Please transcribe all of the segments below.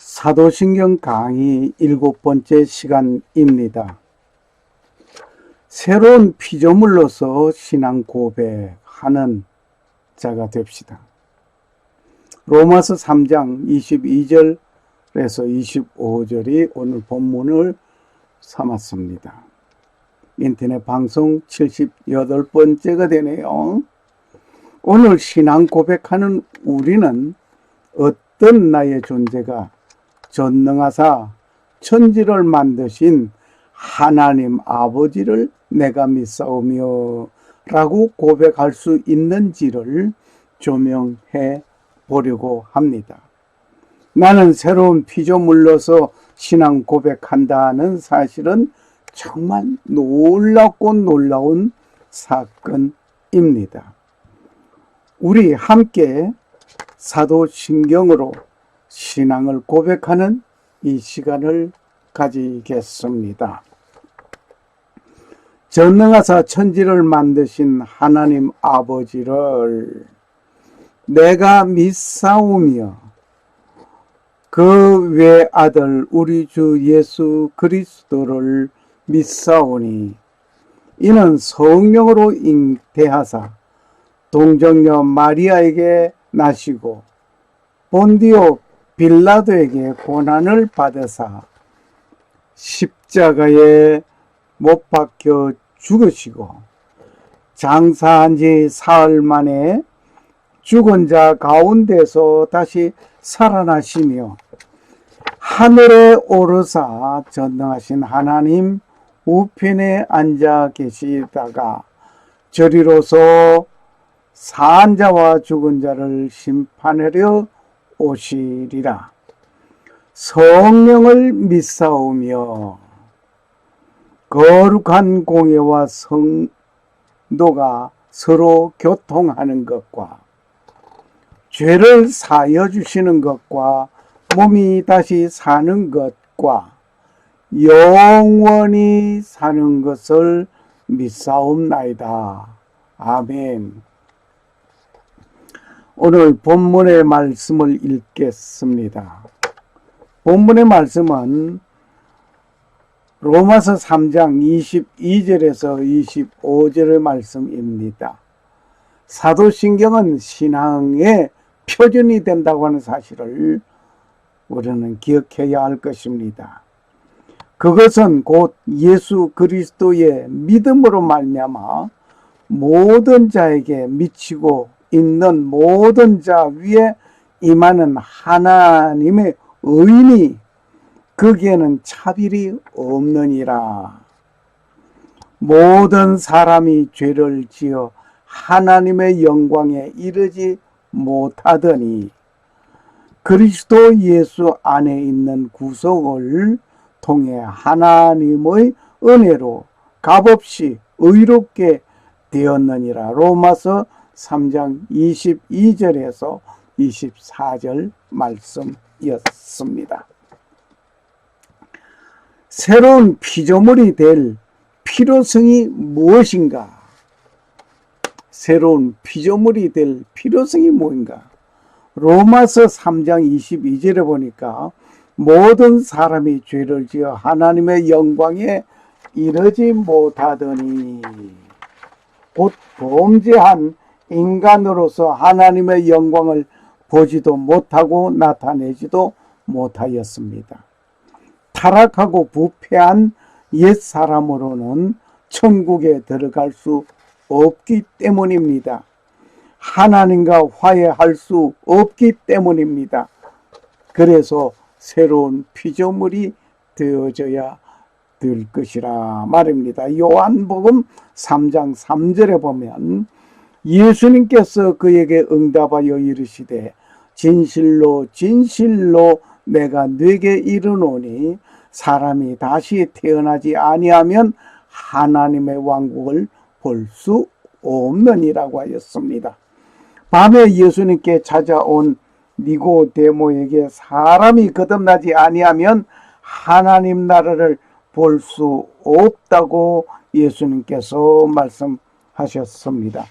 사도신경 강의 7번째 시간입니다. 새로운 피조물로서 신앙 고백하는 자가 됩시다. 로마서 3장 22절에서 25절이 오늘 본문을 삼았습니다. 인터넷 방송 78번째가 되네요. 오늘 신앙 고백하는 우리는 어떤 나의 존재가 전능하사 천지를 만드신 하나님 아버지를 내가 믿사오며 라고 고백할 수 있는지를 조명해 보려고 합니다. 나는 새로운 피조물로서 신앙 고백한다는 사실은 정말 놀랍고 놀라운 사건입니다. 우리 함께 사도신경으로 신앙을 고백하는 이 시간을 가지겠습니다. 전능하사 천지를 만드신 하나님 아버지를 내가 믿사오며 그 외아들 우리 주 예수 그리스도를 믿사오니 이는 성령으로 잉태하사 동정녀 마리아에게 나시고 본디오 빌라도에게 고난을 받으사 십자가에 못 박혀 죽으시고 장사한 지 사흘 만에 죽은 자 가운데서 다시 살아나시며 하늘에 오르사 전능하신 하나님 우편에 앉아 계시다가 저리로서 산 자와 죽은 자를 심판하려 오시리라. 성령을 믿사오며 거룩한 공예와 성도가 서로 교통하는 것과 죄를 사여 주시는 것과 몸이 다시 사는 것과 영원히 사는 것을 믿사옵나이다. 아멘. 오늘 본문의 말씀을 읽겠습니다. 본문의 말씀은 로마서 3장 22절에서 25절의 말씀입니다. 사도신경은 신앙의 표준이 된다고 하는 사실을 우리는 기억해야 할 것입니다. 그것은 곧 예수 그리스도의 믿음으로 말미암아 모든 자에게 미치고 있는 모든 자 위에 임하는 하나님의 의인이 거기에는 차별이 없느니라. 모든 사람이 죄를 지어 하나님의 영광에 이르지 못하더니 그리스도 예수 안에 있는 구속을 통해 하나님의 은혜로 값없이 의롭게 되었느니라. 로마서 3장 22절에서 24절 말씀이었습니다. 새로운 피조물이 될 필요성이 무엇인가? 새로운 피조물이 될 필요성이 뭐인가? 로마서 3장 22절에 보니까 모든 사람이 죄를 지어 하나님의 영광에 이르지 못하더니 곧 범죄한 인간으로서 하나님의 영광을 보지도 못하고 나타내지도 못하였습니다. 타락하고 부패한 옛사람으로는 천국에 들어갈 수 없기 때문입니다. 하나님과 화해할 수 없기 때문입니다. 그래서 새로운 피조물이 되어져야 될 것이라 말입니다. 요한복음 3장 3절에 보면 예수님께서 그에게 응답하여 이르시되 진실로 진실로 내가 네게 이르노니 사람이 다시 태어나지 아니하면 하나님의 왕국을 볼 수 없느니라고 하였습니다. 밤에 예수님께 찾아온 니고데모에게 사람이 거듭나지 아니하면 하나님 나라를 볼 수 없다고 예수님께서 말씀하셨습니다.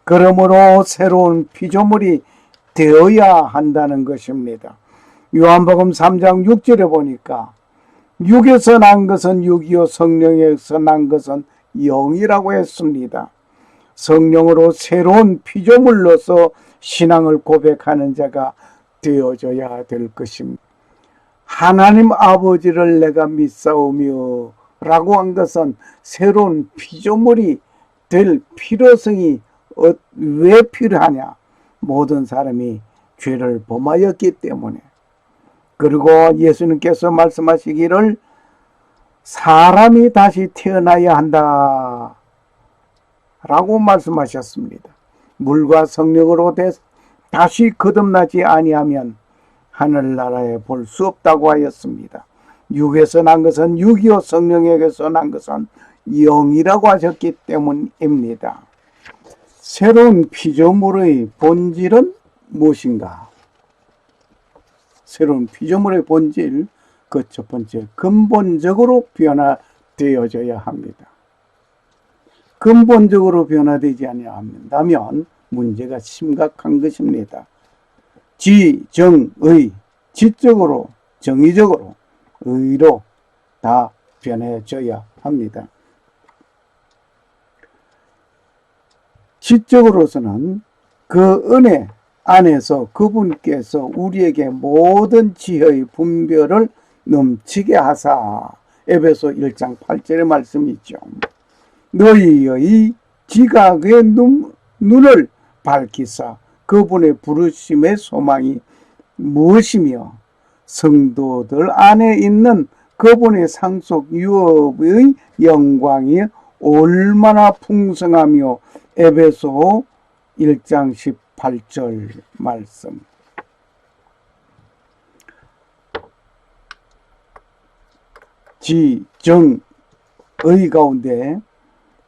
그러므로 새로운 피조물이 되어야 한다는 것입니다. 요한복음 3장 6절에 보니까 육에서 난 것은 육이요 성령에서 난 것은 영이라고 했습니다. 성령으로 새로운 피조물로서 신앙을 고백하는 자가 되어져야 될 것입니다. 하나님 아버지를 내가 믿사오며 라고 한 것은 새로운 피조물이 될 필요성이 왜 필요하냐? 모든 사람이 죄를 범하였기 때문에. 그리고 예수님께서 말씀하시기를 사람이 다시 태어나야 한다 라고 말씀하셨습니다. 물과 성령으로 다시 거듭나지 아니하면 하늘나라에 볼 수 없다고 하였습니다. 육에서 난 것은 육이요 성령에게서 난 것은 영이라고 하셨기 때문입니다. 새로운 피조물의 본질은 무엇인가? 새로운 피조물의 본질, 그 첫 번째, 근본적으로 변화되어져야 합니다. 근본적으로 변화되지 아니한다면 문제가 심각한 것입니다. 지정의, 지적으로, 정의적으로, 의로 다 변해져야 합니다. 지적으로서는 그 은혜 안에서 그분께서 우리에게 모든 지혜의 분별을 넘치게 하사, 에베소 1장 8절의 말씀이 있죠. 너희의 지각의 눈을 밝히사 그분의 부르심의 소망이 무엇이며 성도들 안에 있는 그분의 상속 유업의 영광이 얼마나 풍성하며, 에베소 1장 18절 말씀. 지정의 가운데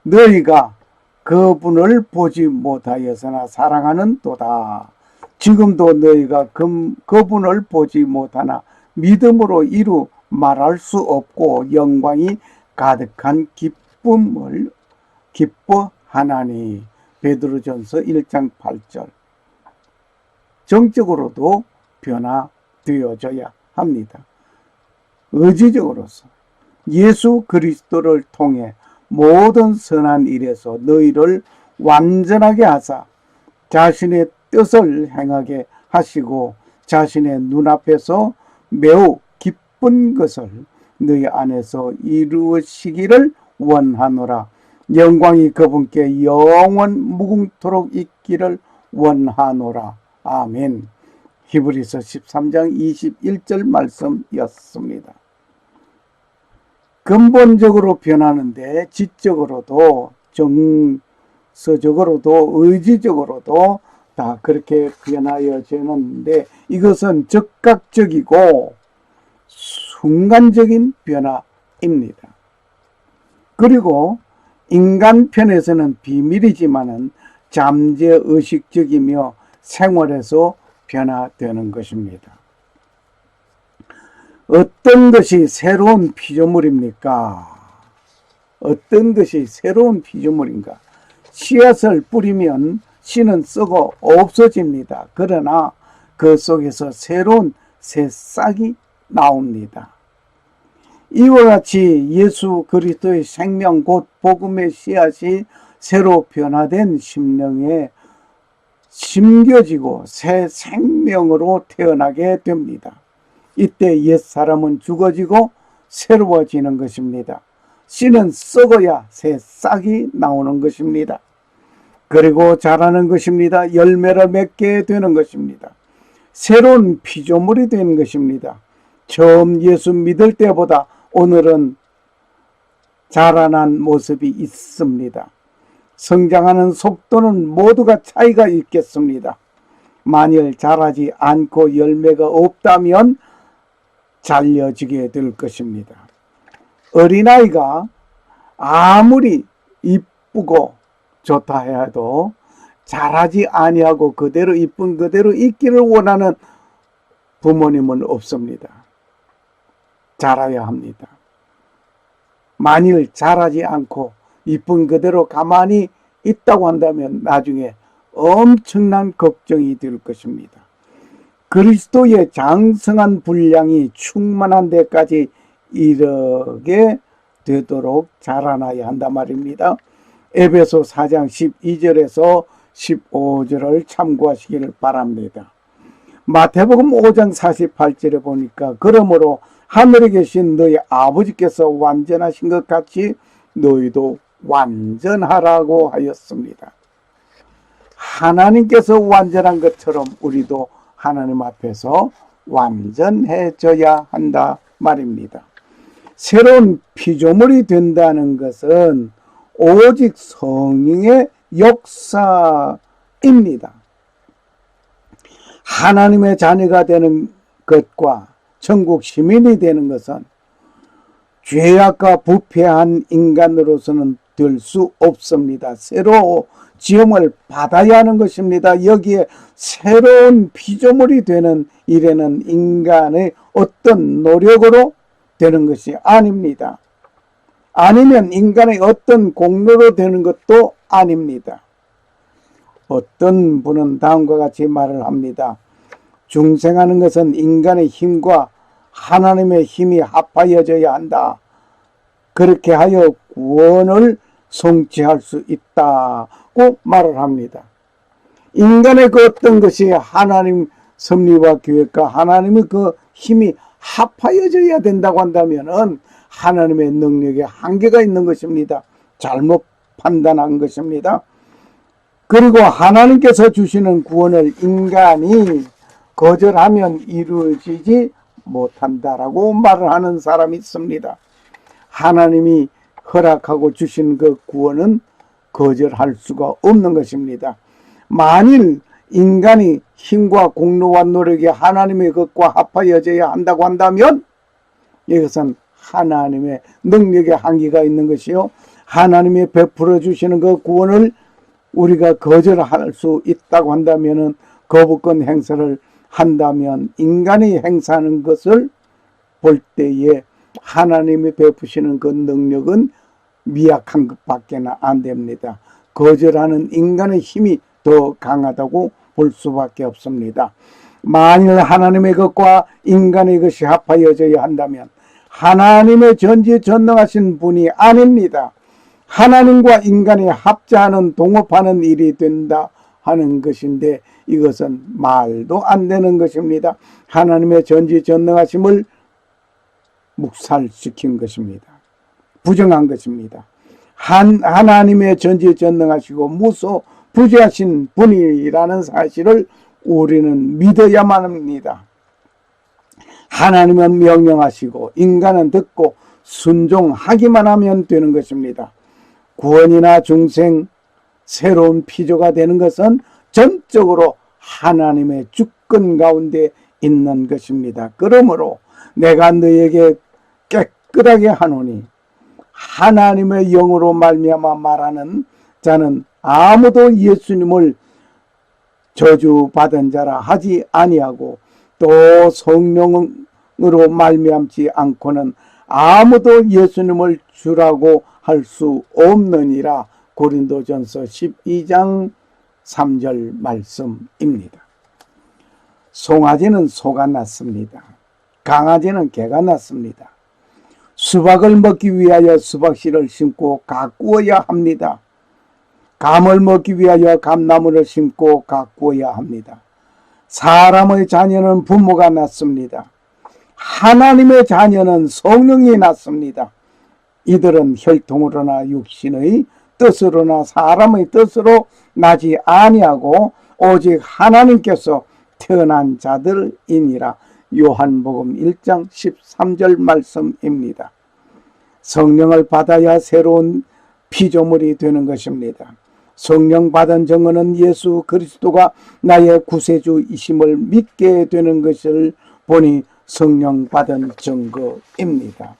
너희가 그분을 보지 못하였으나 사랑하는 도다. 지금도 너희가 그분을 보지 못하나 믿음으로 이루 말할 수 없고 영광이 가득한 기쁨을 기뻐하나니. 베드로전서 1장 8절. 정적으로도 변화되어져야 합니다. 의지적으로서 예수 그리스도를 통해 모든 선한 일에서 너희를 완전하게 하사 자신의 뜻을 행하게 하시고 자신의 눈앞에서 매우 기쁜 것을 너희 안에서 이루시기를 원하노라. 영광이 그분께 영원 무궁토록 있기를 원하노라. 아멘. 히브리서 13장 21절 말씀이었습니다. 근본적으로 변하는데 지적으로도 정서적으로도 의지적으로도 다 그렇게 변하여지는데 이것은 즉각적이고 순간적인 변화입니다. 그리고 인간 편에서는 비밀이지만은 잠재의식적이며 생활에서 변화되는 것입니다. 어떤 것이 새로운 피조물입니까? 어떤 것이 새로운 피조물인가? 씨앗을 뿌리면 씨는 썩어 없어집니다. 그러나 그 속에서 새로운 새싹이 나옵니다. 이와 같이 예수 그리스도의 생명 곧 복음의 씨앗이 새로 변화된 심령에 심겨지고 새 생명으로 태어나게 됩니다. 이때 옛사람은 죽어지고 새로워지는 것입니다. 씨는 썩어야 새 싹이 나오는 것입니다. 그리고 자라는 것입니다. 열매를 맺게 되는 것입니다. 새로운 피조물이 되는 것입니다. 처음 예수 믿을 때보다 오늘은 자라난 모습이 있습니다. 성장하는 속도는 모두가 차이가 있겠습니다. 만일 자라지 않고 열매가 없다면 잘려지게 될 것입니다. 어린아이가 아무리 이쁘고 좋다 해도 자라지 아니하고 그대로 이쁜 그대로 있기를 원하는 부모님은 없습니다. 자라야 합니다. 만일 자라지 않고 이쁜 그대로 가만히 있다고 한다면 나중에 엄청난 걱정이 될 것입니다. 그리스도의 장성한 분량이 충만한 데까지 이르게 되도록 자라나야 한단 말입니다. 에베소 4장 12절에서 15절을 참고하시기를 바랍니다. 마태복음 5장 48절에 보니까 그러므로 하늘에 계신 너희 아버지께서 완전하신 것 같이 너희도 완전하라고 하였습니다. 하나님께서 완전한 것처럼 우리도 하나님 앞에서 완전해져야 한다 말입니다. 새로운 피조물이 된다는 것은 오직 성령의 역사입니다. 하나님의 자녀가 되는 것과 천국 시민이 되는 것은 죄악과 부패한 인간으로서는 될 수 없습니다. 새로 지음을 받아야 하는 것입니다. 여기에 새로운 피조물이 되는 일에는 인간의 어떤 노력으로 되는 것이 아닙니다. 아니면 인간의 어떤 공로로 되는 것도 아닙니다. 어떤 분은 다음과 같이 말을 합니다. 중생하는 것은 인간의 힘과 하나님의 힘이 합하여져야 한다. 그렇게 하여 구원을 성취할 수 있다고 말을 합니다. 인간의 그 어떤 것이 하나님 섭리와 계획과 하나님의 그 힘이 합하여져야 된다고 한다면은 하나님의 능력에 한계가 있는 것입니다. 잘못 판단한 것입니다. 그리고 하나님께서 주시는 구원을 인간이 거절하면 이루어지지 못한다라고 말을 하는 사람이 있습니다. 하나님이 허락하고 주신 그 구원은 거절할 수가 없는 것입니다. 만일 인간이 힘과 공로와 노력이 하나님의 것과 합하여져야 한다고 한다면 이것은 하나님의 능력에 한계가 있는 것이요, 하나님이 베풀어 주시는 그 구원을 우리가 거절할 수 있다고 한다면, 거부권 행사를 한다면 인간이 행사하는 것을 볼 때에 하나님이 베푸시는 그 능력은 미약한 것밖에 안 됩니다. 거절하는 인간의 힘이 더 강하다고 볼 수밖에 없습니다. 만일 하나님의 것과 인간의 것이 합하여져야 한다면 하나님의 전지전능하신 분이 아닙니다. 하나님과 인간이 합자하는 동업하는 일이 된다 하는 것인데 이것은 말도 안 되는 것입니다. 하나님의 전지전능하심을 묵살시킨 것입니다. 부정한 것입니다. 하나님의 전지전능하시고 무소부지하신 분이라는 사실을 우리는 믿어야만 합니다. 하나님은 명령하시고 인간은 듣고 순종하기만 하면 되는 것입니다. 구원이나 중생, 새로운 피조가 되는 것은 전적으로 하나님의 주권 가운데 있는 것입니다. 그러므로 내가 너에게 깨끗하게 하노니 하나님의 영으로 말미암아 말하는 자는 아무도 예수님을 저주받은 자라 하지 아니하고 또 성령으로 말미암지 않고는 아무도 예수님을 주라고 할 수 없느니라. 고린도전서 12장 3절 말씀입니다. 송아지는 소가 낳습니다. 강아지는 개가 낳습니다. 수박을 먹기 위하여 수박씨를 심고 가꾸어야 합니다. 감을 먹기 위하여 감나무를 심고 가꾸어야 합니다. 사람의 자녀는 부모가 낳습니다. 하나님의 자녀는 성령이 낳습니다. 이들은 혈통으로나 육신의 뜻으로나 사람의 뜻으로 나지 아니하고 오직 하나님께서 태어난 자들이니라. 요한복음 1장 13절 말씀입니다. 성령을 받아야 새로운 피조물이 되는 것입니다. 성령 받은 증거는 예수 그리스도가 나의 구세주이심을 믿게 되는 것을 보니 성령 받은 증거입니다.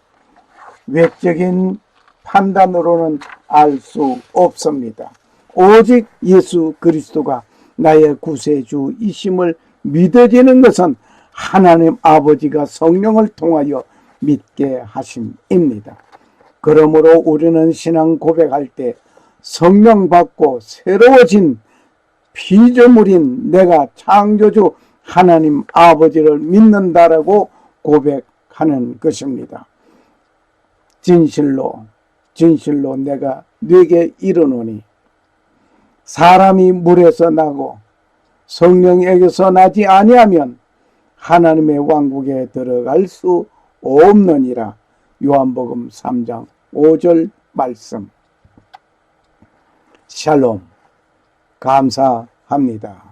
외적인 판단으로는 알 수 없습니다. 오직 예수 그리스도가 나의 구세주이심을 믿어지는 것은 하나님 아버지가 성령을 통하여 믿게 하심입니다. 그러므로 우리는 신앙 고백할 때 성령 받고 새로워진 피조물인 내가 창조주 하나님 아버지를 믿는다라고 고백하는 것입니다. 진실로 내가 네게 이르노니 사람이 물에서 나고 성령에게서 나지 아니하면 하나님의 왕국에 들어갈 수 없느니라. 요한복음 3장 5절 말씀. 샬롬. 감사합니다.